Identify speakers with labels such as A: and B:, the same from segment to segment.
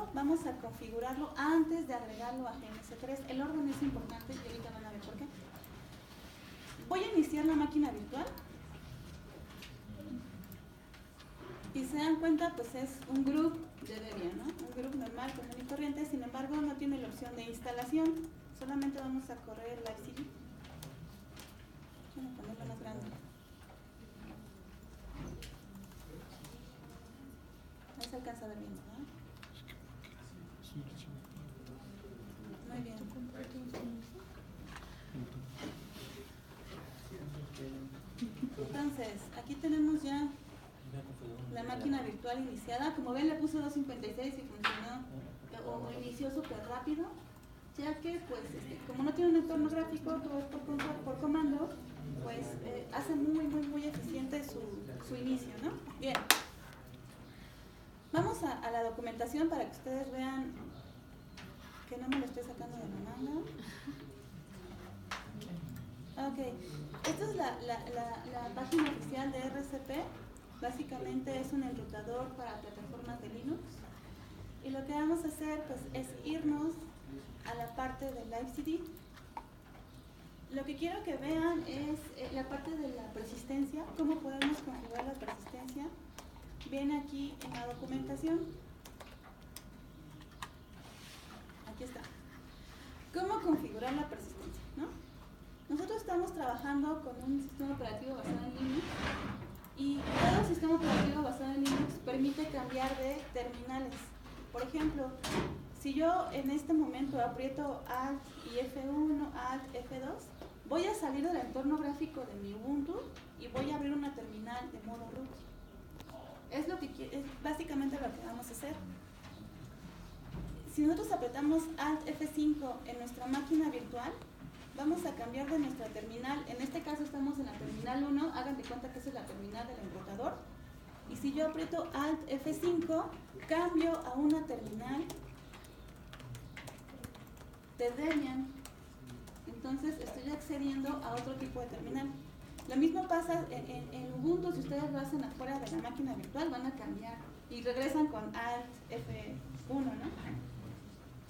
A: esto vamos a configurarlo antes de agregarlo a GNS3. El orden es importante y ahorita van a ver por qué. Voy a iniciar la máquina virtual. Y se dan cuenta, pues es un group de Debian, ¿no? Un group normal, común y corriente, sin embargo no tiene la opción de instalación. Solamente vamos a correr livecd. Voy a ponerlo más grande. No se alcanza a ver bien, ¿verdad? Muy bien. Entonces, aquí tenemos ya la máquina virtual iniciada. Como ven, le puse 256 y funcionó o inició súper rápido, ya que pues como no tiene un entorno gráfico, todo es por comando, pues hace muy eficiente su inicio, ¿no? Bien. Vamos a la documentación para que ustedes vean que no me lo estoy sacando de la manga. Ok, esta es la página oficial de RCP. Básicamente es un enrutador para plataformas de Linux. Y lo que vamos a hacer pues, es irnos a la parte de livecd. Lo que quiero que vean es la parte de la persistencia, cómo podemos configurar la persistencia. Viene aquí en la documentación. Aquí está. ¿Cómo configurar la persistencia? ¿No? Nosotros estamos trabajando con un sistema operativo basado en Linux y todo sistema operativo basado en Linux permite cambiar de terminales. Por ejemplo, si yo en este momento aprieto Alt y F1, Alt, F2, voy a salir del entorno gráfico de mi Ubuntu y voy a abrir una terminal de modo root. Es básicamente lo que vamos a hacer. Si nosotros apretamos Alt F5 en nuestra máquina virtual, vamos a cambiar de nuestra terminal. En este caso estamos en la terminal 1, hagan de cuenta que esa es la terminal del enrutador. Y si yo aprieto Alt F5, cambio a una terminal de Debian. Entonces estoy accediendo a otro tipo de terminal. Lo mismo pasa en Ubuntu. Si ustedes lo hacen afuera de la máquina virtual, van a cambiar y regresan con Alt F1, ¿no?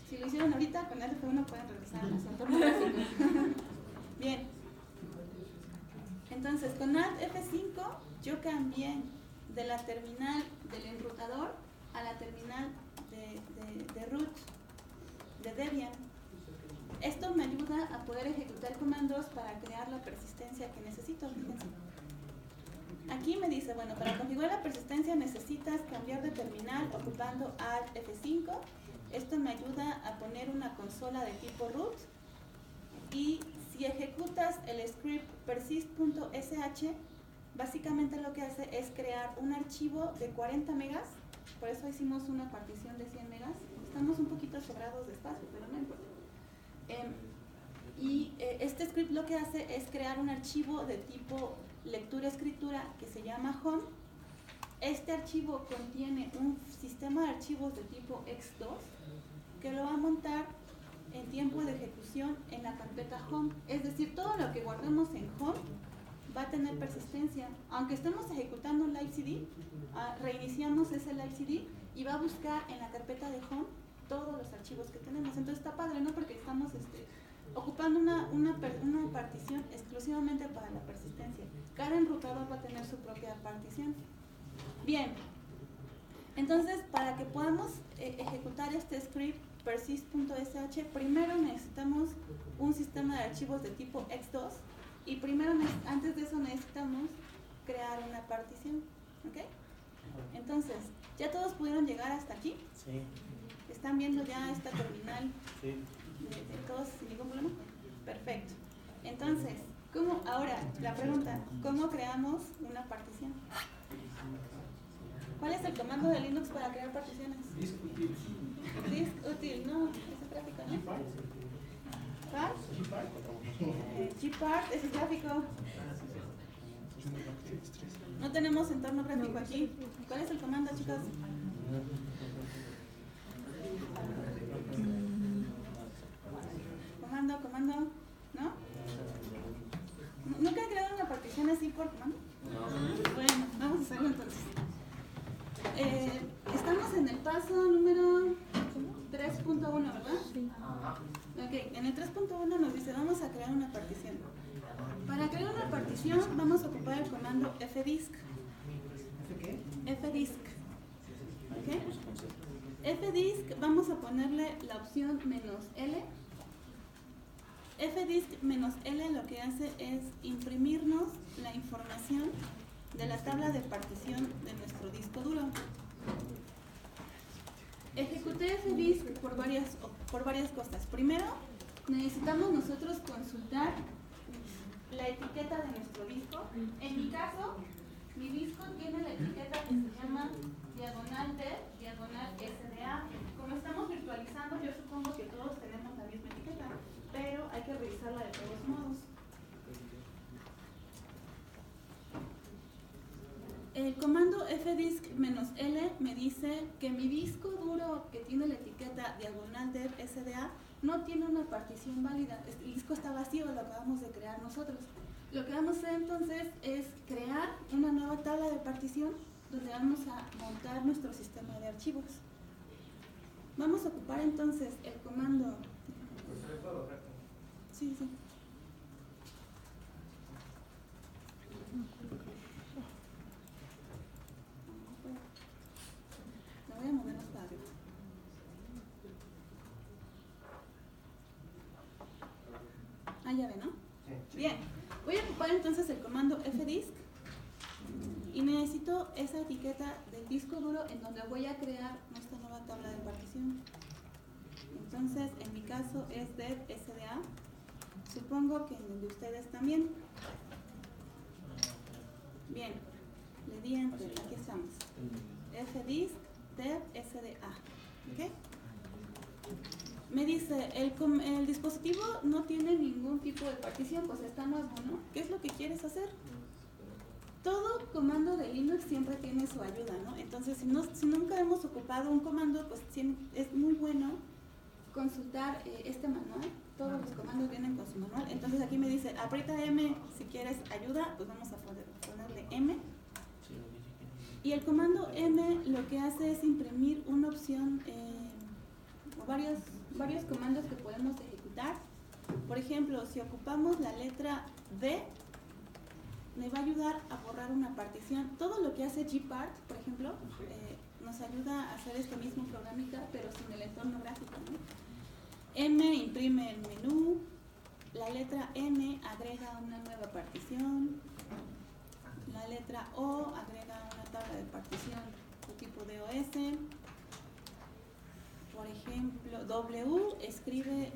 A: Si lo hicieron ahorita, con Alt F1 pueden regresar a su entorno gráfico. Bien. Entonces, con Alt F5 yo cambié de la terminal del enrutador a la terminal de root de Debian. Esto me ayuda a poder ejecutar comandos para crear la persistencia que necesito. Fíjense. Aquí me dice, bueno, para configurar la persistencia necesitas cambiar de terminal ocupando Alt F5. Esto me ayuda a poner una consola de tipo root. Y si ejecutas el script persist.sh, básicamente lo que hace es crear un archivo de 40 megas. Por eso hicimos una partición de 100 megas. Estamos un poquito sobrados de espacio, pero no importa. Este script lo que hace es crear un archivo de tipo lectura-escritura que se llama home. Este archivo contiene un sistema de archivos de tipo x2 que lo va a montar en tiempo de ejecución en la carpeta home. Es decir, todo lo que guardemos en home va a tener persistencia. Aunque estemos ejecutando livecd, reiniciamos ese livecd y va a buscar en la carpeta de home todos los archivos que tenemos. Entonces está padre, ¿no? Porque estamos ocupando una partición exclusivamente para la persistencia. Cada enrutador va a tener su propia partición. Bien, entonces para que podamos ejecutar este script persist.sh, primero necesitamos un sistema de archivos de tipo x2 y primero, antes de eso necesitamos crear una partición. ¿Ok? Entonces, ¿ya todos pudieron llegar hasta aquí?
B: Sí.
A: ¿Están viendo ya esta terminal?
B: Sí.
A: ¿De todos sin ningún problema? Perfecto. Entonces, ahora, la pregunta, ¿cómo creamos una partición? ¿Cuál es el comando de Linux para crear particiones?
C: Disk util.
A: Disk util, no, ese gráfico, ¿no? ¿Part? Gpart, ese es gráfico. No tenemos entorno gráfico aquí. ¿Cuál es el comando, chicos? Comando, ¿no? ¿Nunca han creado una partición así por comando?
B: No.
A: Bueno, vamos a hacerlo entonces. Estamos en el paso número 3.1, ¿verdad?
B: Sí.
A: Ok, en el 3.1 nos dice, vamos a crear una partición. Para crear una partición vamos a ocupar el comando fdisk.
C: ¿F qué?
A: Fdisk. ¿Ok? Fdisk, vamos a ponerle la opción "-l". Fdisk "-l" lo que hace es imprimirnos la información de la tabla de partición de nuestro disco duro. Ejecuté fdisk por varias cosas. Primero, necesitamos nosotros consultar la etiqueta de nuestro disco. En mi caso, mi disco tiene la etiqueta que se llama diagonal de diagonal SDA. Como estamos virtualizando, yo supongo que todos tenemos la misma etiqueta, pero hay que revisarla de todos modos. El comando fdisk "-l" me dice que mi disco duro que tiene la etiqueta diagonal de SDA no tiene una partición válida. El disco está vacío, lo acabamos de crear nosotros. Lo que vamos a hacer entonces es crear una nueva tabla de partición donde vamos a montar nuestro sistema de archivos. Vamos a ocupar entonces el comando. Sí, sí. Lo voy a mover más para arriba. Ah, ya ve, ¿no?
C: Sí.
A: Bien. Voy a ocupar entonces el comando fdisk y necesito esa etiqueta del disco duro en donde voy a crear nuestra nueva tabla de partición. Entonces, en mi caso es dev SDA. Supongo que en el de ustedes también. Bien, le di enter, aquí estamos. Fdisk dev SDA. ¿Ok? Me dice, el dispositivo no tiene ningún tipo de partición, pues está nuevo, ¿no? ¿Qué es lo que quieres hacer? Todo comando de Linux siempre tiene su ayuda, ¿no? Entonces, si nunca hemos ocupado un comando, pues es muy bueno consultar este manual. Todos los comandos vienen con su manual. Entonces aquí me dice, aprieta M si quieres ayuda, pues vamos a ponerle M. Y el comando M lo que hace es imprimir una opción, o varios comandos que podemos ejecutar. Por ejemplo, si ocupamos la letra D, me va a ayudar a borrar una partición. Todo lo que hace Gpart, por ejemplo, nos ayuda a hacer este mismo programita, pero sin el entorno gráfico, ¿no? M imprime el menú, la letra N agrega una nueva partición, la letra O agrega una tabla de partición de tipo DOS, por ejemplo, W escribe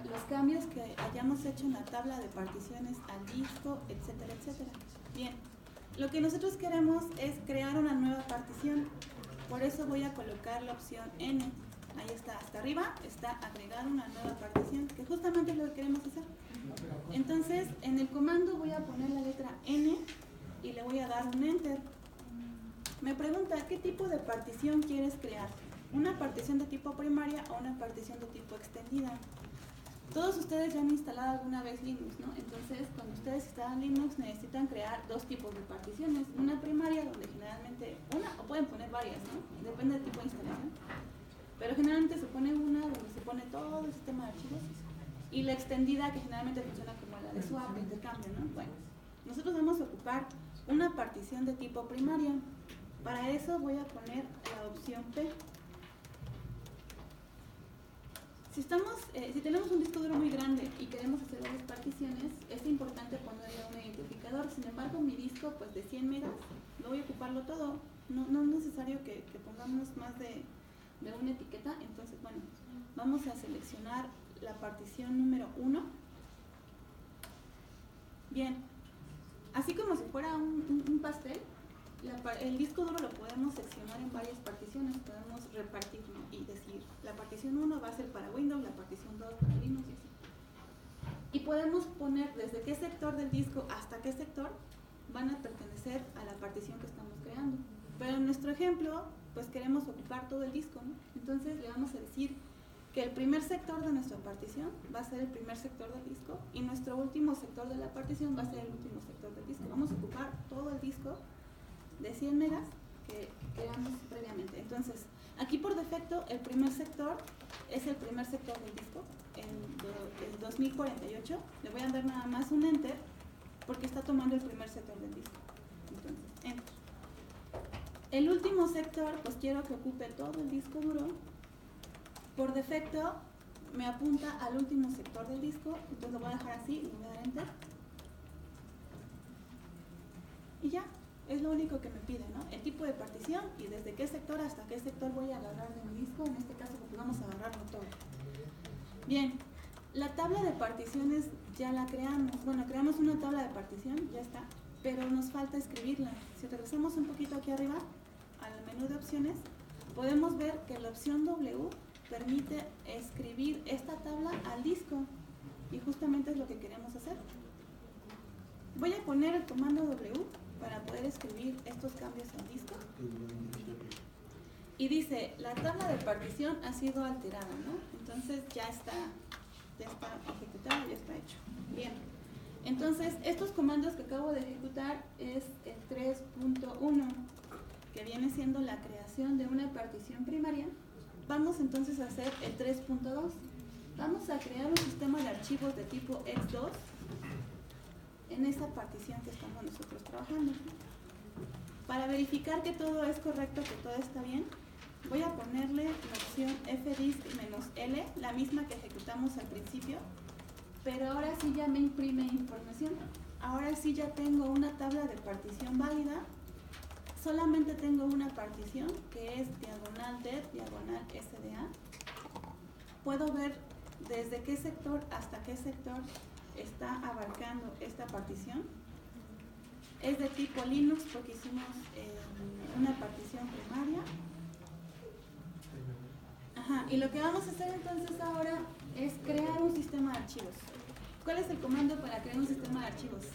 A: los cambios que hayamos hecho en la tabla de particiones al disco, etcétera, etcétera. Bien, lo que nosotros queremos es crear una nueva partición, por eso voy a colocar la opción N. Ahí está, hasta arriba está agregar una nueva partición, que justamente es lo que queremos hacer. Entonces, en el comando voy a poner la letra N y le voy a dar un enter. Me pregunta, ¿qué tipo de partición quieres crear? ¿Una partición de tipo primaria o una partición de tipo extendida? Todos ustedes ya han instalado alguna vez Linux, ¿no? Entonces, cuando ustedes instalan Linux necesitan crear dos tipos de particiones. Una primaria, donde generalmente o pueden poner varias, ¿no? Depende del tipo de instalación. Pero generalmente se pone una donde se pone todo el sistema de archivos, y la extendida, que generalmente funciona como la de swap, de intercambio, ¿no? Bueno, nosotros vamos a ocupar una partición de tipo primaria. Para eso voy a poner la opción P. Si tenemos un disco duro muy grande y queremos hacer varias particiones, es importante ponerle un identificador. Sin embargo, mi disco, pues de 100 megas, no voy a ocuparlo todo. No es necesario que pongamos más de una etiqueta. Entonces, bueno, vamos a seleccionar la partición número 1. Bien, así como si fuera un pastel, el disco duro lo podemos seccionar en varias particiones, podemos repartir, ¿no? Y decir, la partición 1 va a ser para Windows, la partición 2 para Linux y así. Y podemos poner desde qué sector del disco hasta qué sector van a pertenecer a la partición que estamos creando. Pero en nuestro ejemplo, pues queremos ocupar todo el disco, ¿no? Entonces le vamos a decir que el primer sector de nuestra partición va a ser el primer sector del disco y nuestro último sector de la partición va a ser el último sector del disco. Vamos a ocupar todo el disco de 100 megas que creamos previamente. Entonces, aquí por defecto el primer sector es el primer sector del disco, el 2048. Le voy a dar nada más un enter porque está tomando el primer sector del disco. Entonces, enter. El último sector, pues quiero que ocupe todo el disco duro. Por defecto, me apunta al último sector del disco, entonces lo voy a dejar así y le voy a dar enter. Y ya, es lo único que me pide, ¿no? El tipo de partición y desde qué sector hasta qué sector voy a agarrar de mi disco. En este caso, pues vamos a agarrarlo todo. Bien, la tabla de particiones ya la creamos. Bueno, creamos una tabla de partición, ya está, pero nos falta escribirla. Si regresamos un poquito aquí arriba, al menú de opciones, podemos ver que la opción W permite escribir esta tabla al disco y justamente es lo que queremos hacer. Voy a poner el comando W para poder escribir estos cambios al disco y dice, la tabla de partición ha sido alterada, ¿no? Entonces ya está ejecutado, ya está hecho. Bien, entonces estos comandos que acabo de ejecutar es el 3.1, que viene siendo la creación de una partición primaria. Vamos entonces a hacer el 3.2. Vamos a crear un sistema de archivos de tipo x2 en esa partición que estamos nosotros trabajando. Para verificar que todo es correcto, que todo está bien, voy a ponerle la opción fdisk-l, la misma que ejecutamos al principio, pero ahora sí ya me imprime información. Ahora sí ya tengo una tabla de partición válida. Solamente tengo una partición que es diagonal det, diagonal SDA. Puedo ver desde qué sector hasta qué sector está abarcando esta partición. Es de tipo Linux porque hicimos una partición primaria. Ajá, y lo que vamos a hacer entonces ahora es crear un sistema de archivos. ¿Cuál es el comando para crear un sistema de archivos?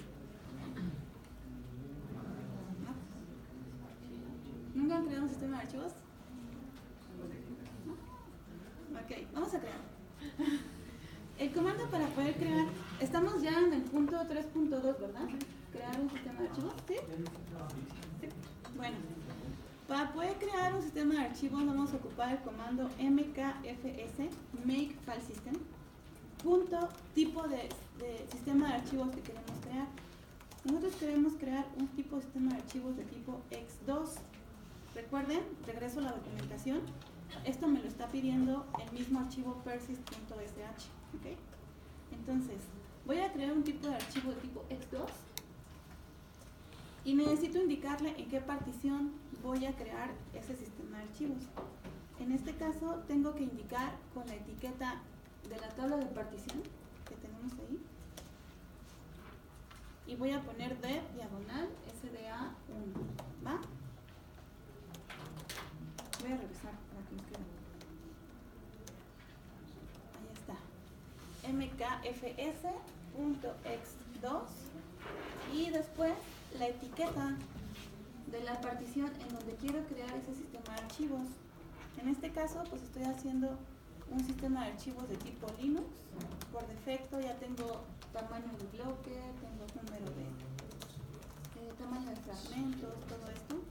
A: ¿Nunca han creado un sistema de archivos? ¿No? Ok, vamos a crear. El comando para poder crear, estamos ya en el punto 3.2, ¿verdad? Crear un sistema de archivos, ¿sí? Sí. Bueno, para poder crear un sistema de archivos vamos a ocupar el comando mkfs, make file system, punto tipo de sistema de archivos que queremos crear. Nosotros queremos crear un tipo de sistema de archivos de tipo x2. Recuerden, regreso a la documentación, esto me lo está pidiendo el mismo archivo persist.sh, ¿ok? Entonces, voy a crear un tipo de archivo de tipo x2 y necesito indicarle en qué partición voy a crear ese sistema de archivos. En este caso, tengo que indicar con la etiqueta de la tabla de partición que tenemos ahí y voy a poner de diagonal SDA1, ¿va? Voy a revisar para que nos quede. Ahí está. mkfs.x2 y después la etiqueta de la partición en donde quiero crear ese sistema de archivos. En este caso, pues estoy haciendo un sistema de archivos de tipo Linux. Por defecto ya tengo tamaño de bloque, tengo número de tamaño de fragmentos, todo esto.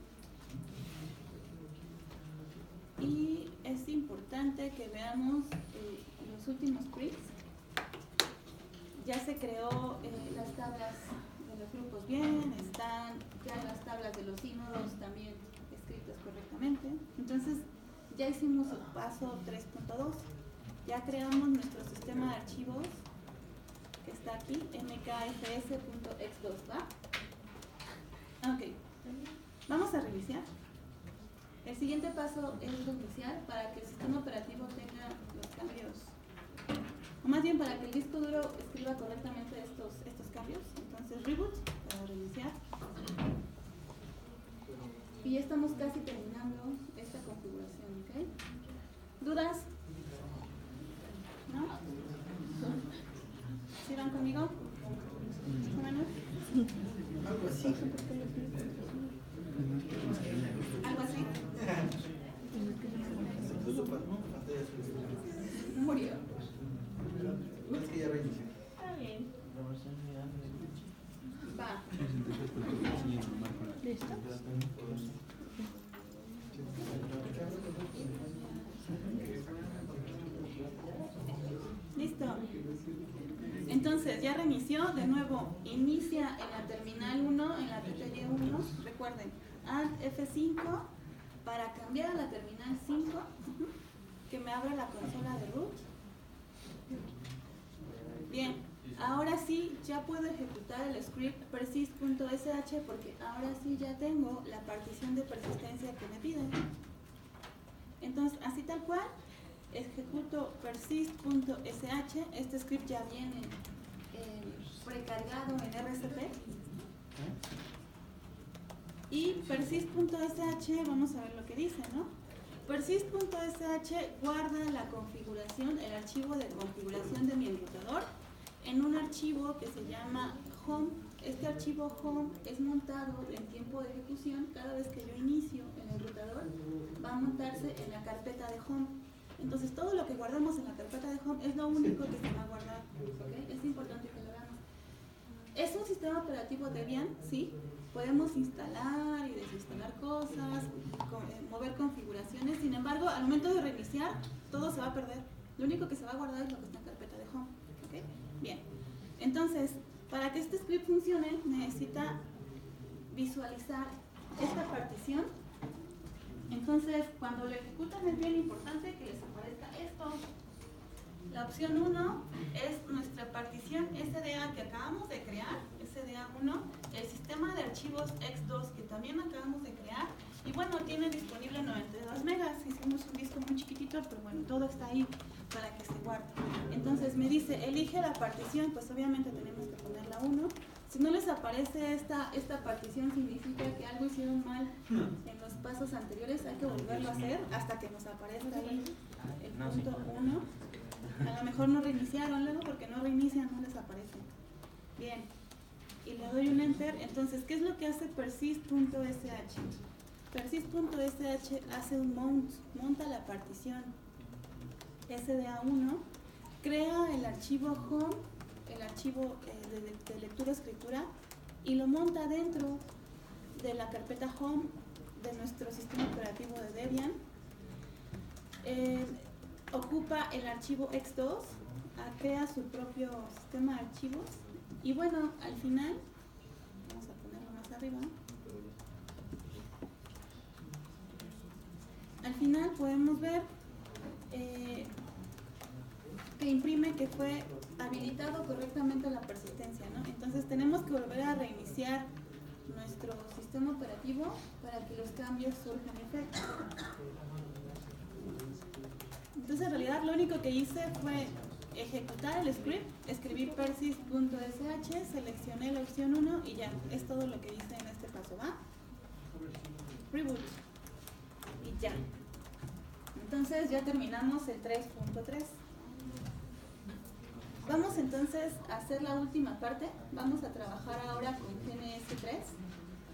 A: Y es importante que veamos los últimos scripts. Ya se creó las tablas de los grupos bien, están ya las tablas de los sínodos también escritas correctamente. Entonces ya hicimos el paso 3.2. Ya creamos nuestro sistema de archivos que está aquí, mkfs.x2, ¿va? Ok, vamos a reiniciar. El siguiente paso es reiniciar para que el sistema operativo tenga los cambios, o más bien para que el disco duro escriba correctamente estos cambios. Entonces reboot para reiniciar. Y ya estamos casi terminando esta configuración, ¿ok? ¿Dudas? ¿No? ¿Sí van conmigo? ¿Hermanos?
C: Algo así.
A: ¿Algo así? Murió.
C: Es que ya reinició.
A: Está bien. Va.
B: ¿Listo?
A: Entonces ya reinició, de nuevo inicia en la terminal 1, en la PTY 1, recuerden, Alt F5 para cambiar a la terminal 5, que me abra la consola de root. Bien, ahora sí ya puedo ejecutar el script persist.sh porque ahora sí ya tengo la partición de persistencia que me piden. Entonces, así tal cual, ejecuto persist.sh, este script ya viene precargado en RCP. Y persist.sh, vamos a ver lo que dice, ¿no? Persist.sh guarda la configuración, el archivo de configuración de mi enrutador en un archivo que se llama home. Este archivo home es montado en tiempo de ejecución. Cada vez que yo inicio el enrutador va a montarse en la carpeta de home. Entonces todo lo que guardamos en la carpeta de home es lo único que se va a guardar, ¿okay? Es importante que lo hagamos. Es un sistema operativo Debian, ¿sí? Podemos instalar y desinstalar cosas, mover configuraciones. Sin embargo, al momento de reiniciar, todo se va a perder. Lo único que se va a guardar es lo que está en carpeta de home. ¿Okay? Bien. Entonces, para que este script funcione, necesita visualizar esta partición. Entonces, cuando lo ejecutan es bien importante que les aparezca esto. La opción 1 es nuestra partición SDA que acabamos de crear, SDA1, el sistema de archivos X2 que también acabamos de crear, y bueno, tiene disponible 92 megas, hicimos un disco muy chiquitito, pero bueno, todo está ahí para que se guarde. Entonces me dice, elige la partición, pues obviamente tenemos que poner la 1. Si no les aparece esta partición, significa que algo hicieron mal en los pasos anteriores, hay que volverlo a hacer hasta que nos aparezca ahí el punto 1. A lo mejor no reiniciaron, luego porque no reinician no les aparece. Bien, y le doy un enter. Entonces, ¿qué es lo que hace persist.sh? Persist.sh hace un mount, monta la partición SDA1, crea el archivo home, el archivo de lectura-escritura, y lo monta dentro de la carpeta home de nuestro sistema operativo de Debian. Ocupa el archivo X2, crea su propio sistema de archivos, y bueno, al final, vamos a ponerlo más arriba, al final podemos ver que imprime que fue habilitado correctamente la persistencia, ¿no? Entonces tenemos que volver a reiniciar nuestro sistema operativo para que los cambios surjan efecto. Entonces en realidad lo único que hice fue ejecutar el script, escribir persist.sh, seleccioné la opción 1 y ya, es todo lo que hice en este paso, ¿va? Reboot. Y ya. Entonces ya terminamos el 3.3. Vamos entonces a hacer la última parte. Vamos a trabajar ahora con GNS3.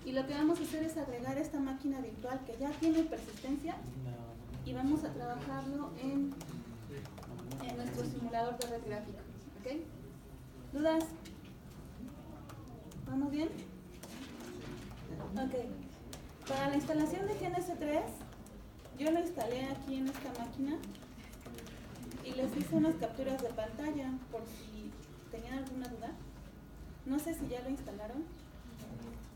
A: Y lo que vamos a hacer es agregar esta máquina virtual que ya tiene persistencia. Y vamos a trabajarlo en nuestro simulador de red gráfica. ¿Ok? ¿Dudas? ¿Vamos bien? Ok. Para la instalación de GNS3, yo lo instalé aquí en esta máquina y les hice unas capturas de pantalla por si tenían alguna duda. No sé si ya lo instalaron.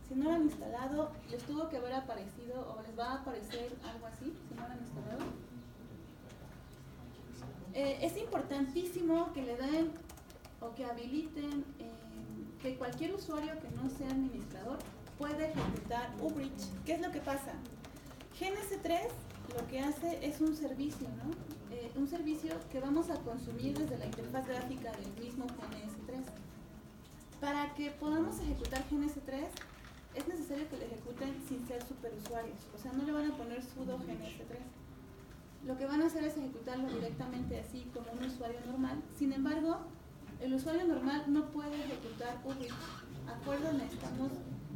A: Si no lo han instalado, les tuvo que haber aparecido o les va a aparecer algo así, si no lo han instalado. Es importantísimo que le den o que habiliten que cualquier usuario que no sea administrador puede ejecutar Ubridge. ¿Qué es lo que pasa? GNS3 lo que hace es un servicio, ¿no? Un servicio que vamos a consumir desde la interfaz gráfica del mismo GNS3. Para que podamos ejecutar GNS3 es necesario que lo ejecuten sin ser superusuarios, o sea, no le van a poner sudo GNS3. Lo que van a hacer es ejecutarlo directamente así como un usuario normal. Sin embargo, el usuario normal no puede ejecutar Ubridge. Acuerdo, necesitamos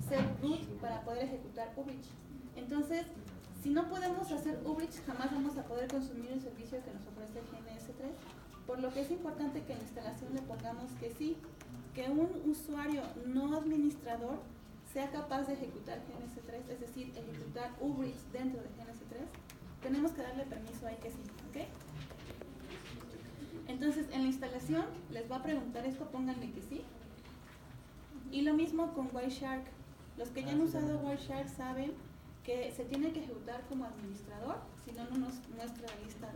A: ser root para poder ejecutar Ubridge. Entonces, si no podemos hacer Ubridge, jamás vamos a poder consumir el servicio que nos ofrece GNS3. Por lo que es importante que en la instalación le pongamos que sí, que un usuario no administrador sea capaz de ejecutar GNS3, es decir, ejecutar Ubridge dentro de GNS3, tenemos que darle permiso ahí que sí, ¿ok? Entonces, en la instalación les va a preguntar esto, pónganle que sí. Y lo mismo con Wireshark. Los que ya han usado Wireshark saben que se tiene que ejecutar como administrador, si no, no nos muestra la lista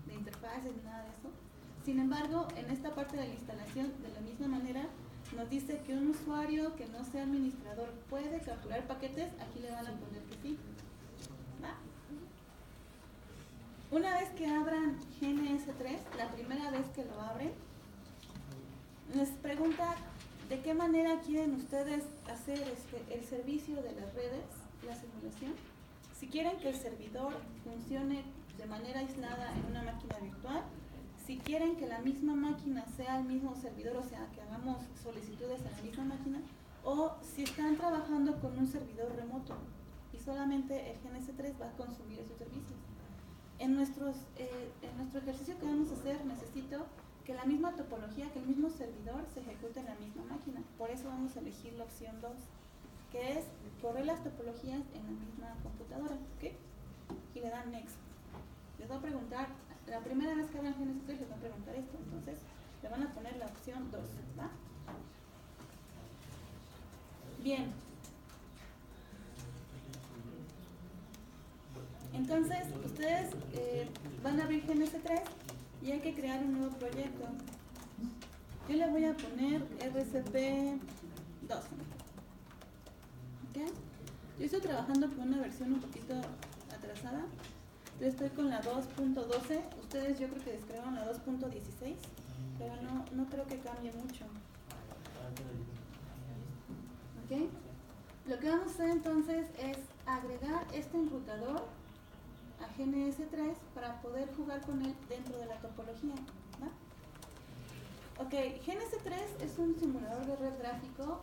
A: de interfaces ni nada de eso. Sin embargo, en esta parte de la instalación, de la misma manera, nos dice que un usuario que no sea administrador puede capturar paquetes, aquí le van a poner que sí. ¿Va? Una vez que abran GNS3, la primera vez que lo abren, les pregunta de qué manera quieren ustedes hacer el servicio de las redes, la simulación. Si quieren que el servidor funcione de manera aislada en una máquina virtual, si quieren que la misma máquina sea el mismo servidor, o sea, que hagamos solicitudes a la misma máquina, o si están trabajando con un servidor remoto y solamente el GNS3 va a consumir esos servicios. En nuestro ejercicio que vamos a hacer, necesito que la misma topología, que el mismo servidor se ejecute en la misma máquina. Por eso vamos a elegir la opción 2, que es correr las topologías en la misma computadora, ¿ok? Y le dan Next. Les va a preguntar, la primera vez que abran GNS3 les va a preguntar esto, entonces le van a poner la opción 2, ¿va? Bien. Entonces, ustedes van a abrir GNS3 y hay que crear un nuevo proyecto. Yo le voy a poner RCP2. ¿Ok? Yo estoy trabajando con una versión un poquito atrasada. Yo estoy con la 2.12. Ustedes yo creo que descargaron la 2.16, pero no creo que cambie mucho. ¿Ok? Lo que vamos a hacer entonces es agregar este enrutador a GNS3 para poder jugar con él dentro de la topología, ¿va? Ok, GNS3 es un simulador de red gráfico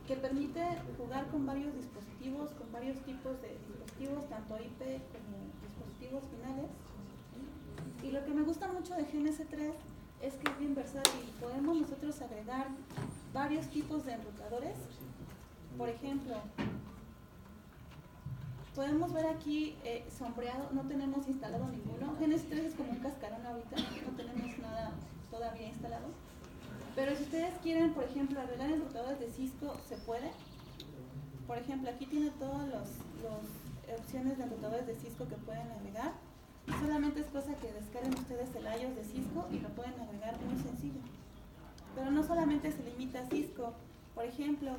A: que permite jugar con varios dispositivos, con varios tipos de dispositivos, tanto IP como dispositivos finales. Y lo que me gusta mucho de GNS3 es que es bien versátil. Podemos nosotros agregar varios tipos de enrutadores. Por ejemplo, podemos ver aquí sombreado, no tenemos instalado ninguno. GNS3 es como un cascarón ahorita, no tenemos nada todavía instalado. Pero si ustedes quieren, por ejemplo, agregar enrutadores de Cisco, se puede. Por ejemplo, aquí tiene todas las opciones de enrutadores de Cisco que pueden agregar. Solamente es cosa que descarguen ustedes el iOS de Cisco y lo pueden agregar muy sencillo. Pero no solamente se limita a Cisco. Por ejemplo,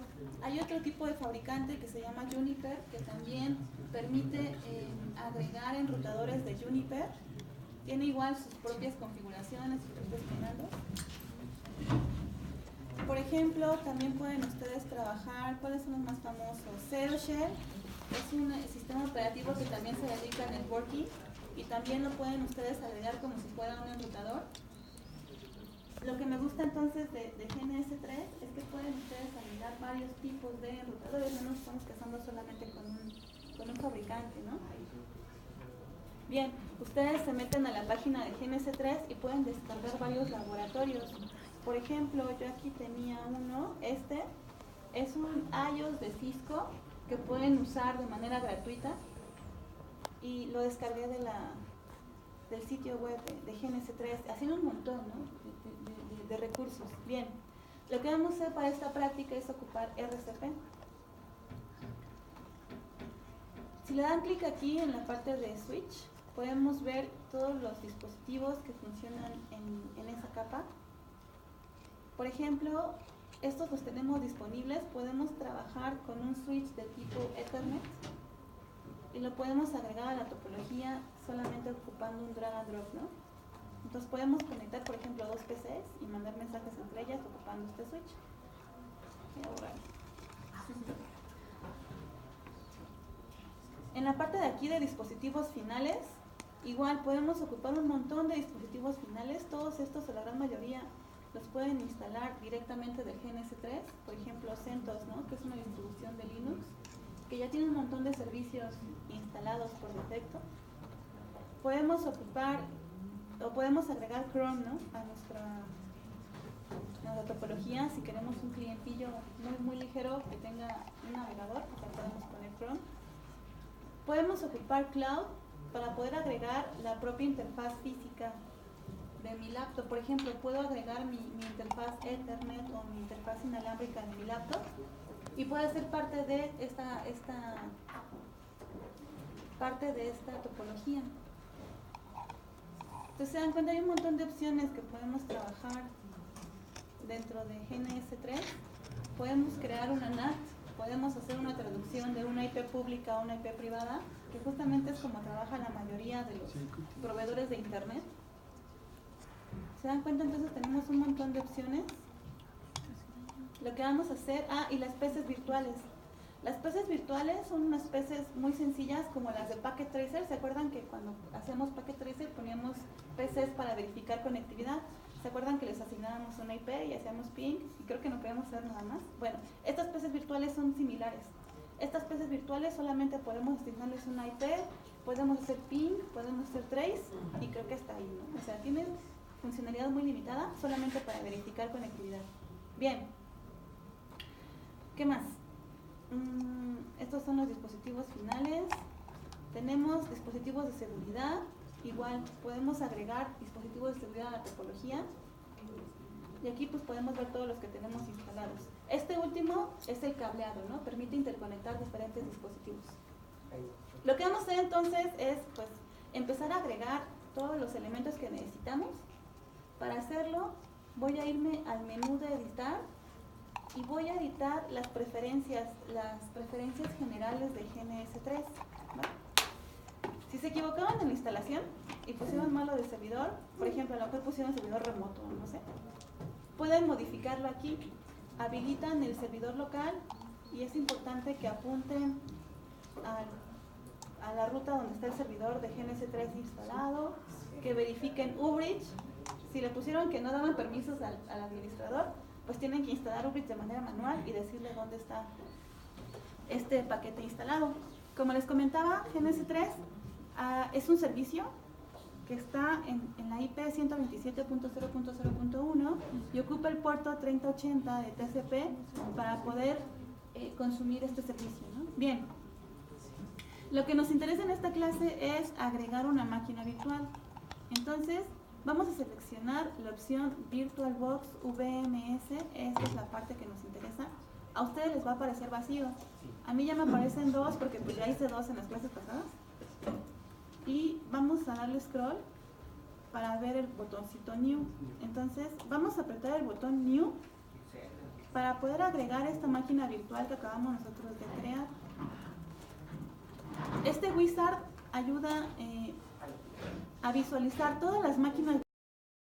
A: hay otro tipo de fabricante que se llama Juniper, que también permite agregar enrutadores de Juniper. Tiene igual sus propias configuraciones, sus propios comandos. Por ejemplo, también pueden ustedes trabajar, ¿cuáles son los más famosos? Zero Shell es un sistema operativo que también se dedica a networking y también lo pueden ustedes agregar como si fuera un enrutador. Lo que me gusta entonces de GNS3 es que pueden ustedes agregar varios tipos de enrutadores, no nos estamos casando solamente con un fabricante, ¿no? Bien, ustedes se meten a la página de GNS3 y pueden descargar varios laboratorios. Por ejemplo, yo aquí tenía uno, este es un iOS de Cisco que pueden usar de manera gratuita y lo descargué del sitio web de GNS3, haciendo un montón, ¿no? de recursos. Bien, lo que vamos a hacer para esta práctica es ocupar RCP. Si le dan clic aquí en la parte de Switch, podemos ver todos los dispositivos que funcionan en esa capa. Por ejemplo, estos los tenemos disponibles, podemos trabajar con un switch de tipo Ethernet y lo podemos agregar a la topología solamente ocupando un drag and drop, ¿no? Entonces podemos conectar, por ejemplo, dos PCs y mandar mensajes entre ellas ocupando este switch. En la parte de aquí de dispositivos finales, igual podemos ocupar un montón de dispositivos finales. Todos estos, o la gran mayoría, los pueden instalar directamente del GNS3. Por ejemplo, CentOS, ¿no? Que es una distribución de Linux, que ya tiene un montón de servicios instalados por defecto. Podemos ocupar o podemos agregar Chrome, ¿no? a nuestra topología. Si queremos un clientillo muy ligero que tenga un navegador, pues podemos poner Chrome. Podemos ocupar Cloud para poder agregar la propia interfaz física de mi laptop. Por ejemplo, puedo agregar mi interfaz Ethernet o mi interfaz inalámbrica de mi laptop y puede ser parte de esta topología. Entonces se dan cuenta, hay un montón de opciones que podemos trabajar dentro de GNS3. Podemos crear una NAT, podemos hacer una traducción de una IP pública a una IP privada, que justamente es como trabaja la mayoría de los proveedores de internet. ¿Se dan cuenta? Entonces tenemos un montón de opciones. Lo que vamos a hacer, y las PCs virtuales. Las PCs virtuales son unas PCs muy sencillas como las de Packet Tracer. ¿Se acuerdan que cuando hacíamos Packet Tracer poníamos PCs para verificar conectividad? ¿Se acuerdan que les asignábamos una IP y hacíamos ping? Y creo que no podíamos hacer nada más. Bueno, estas PCs virtuales son similares. Estas PCs virtuales solamente podemos asignarles una IP, podemos hacer ping, podemos hacer trace y creo que hasta ahí, ¿no? O sea, tienen funcionalidad muy limitada solamente para verificar conectividad. Bien. ¿Qué más? Estos son los dispositivos finales. Tenemos dispositivos de seguridad. Igual podemos agregar dispositivos de seguridad a la topología. Y aquí pues podemos ver todos los que tenemos instalados. Este último es el cableado, ¿no? Permite interconectar diferentes dispositivos. Lo que vamos a hacer entonces es pues empezar a agregar todos los elementos que necesitamos. Para hacerlo voy a irme al menú de editar y voy a editar las preferencias generales de GNS3, ¿vale? Si se equivocaban en la instalación y pusieron malo de servidor, por ejemplo, a lo mejor pusieron servidor remoto, no sé, pueden modificarlo aquí. Habilitan el servidor local y es importante que apunten a la ruta donde está el servidor de GNS3 instalado, que verifiquen Ubridge. Si le pusieron que no daban permisos al administrador, pues tienen que instalar Ubridge de manera manual y decirle dónde está este paquete instalado. Como les comentaba, GNS3 es un servicio que está en la IP 127.0.0.1 y ocupa el puerto 3080 de TCP para poder consumir este servicio, ¿no? Bien, lo que nos interesa en esta clase es agregar una máquina virtual. Entonces, vamos a seleccionar la opción VirtualBox VMS. Esta es la parte que nos interesa. A ustedes les va a aparecer vacío. A mí ya me aparecen dos porque pues ya hice dos en las clases pasadas. Y vamos a darle scroll para ver el botoncito New. Entonces, vamos a apretar el botón New para poder agregar esta máquina virtual que acabamos nosotros de crear. Este wizard ayuda a visualizar todas las máquinas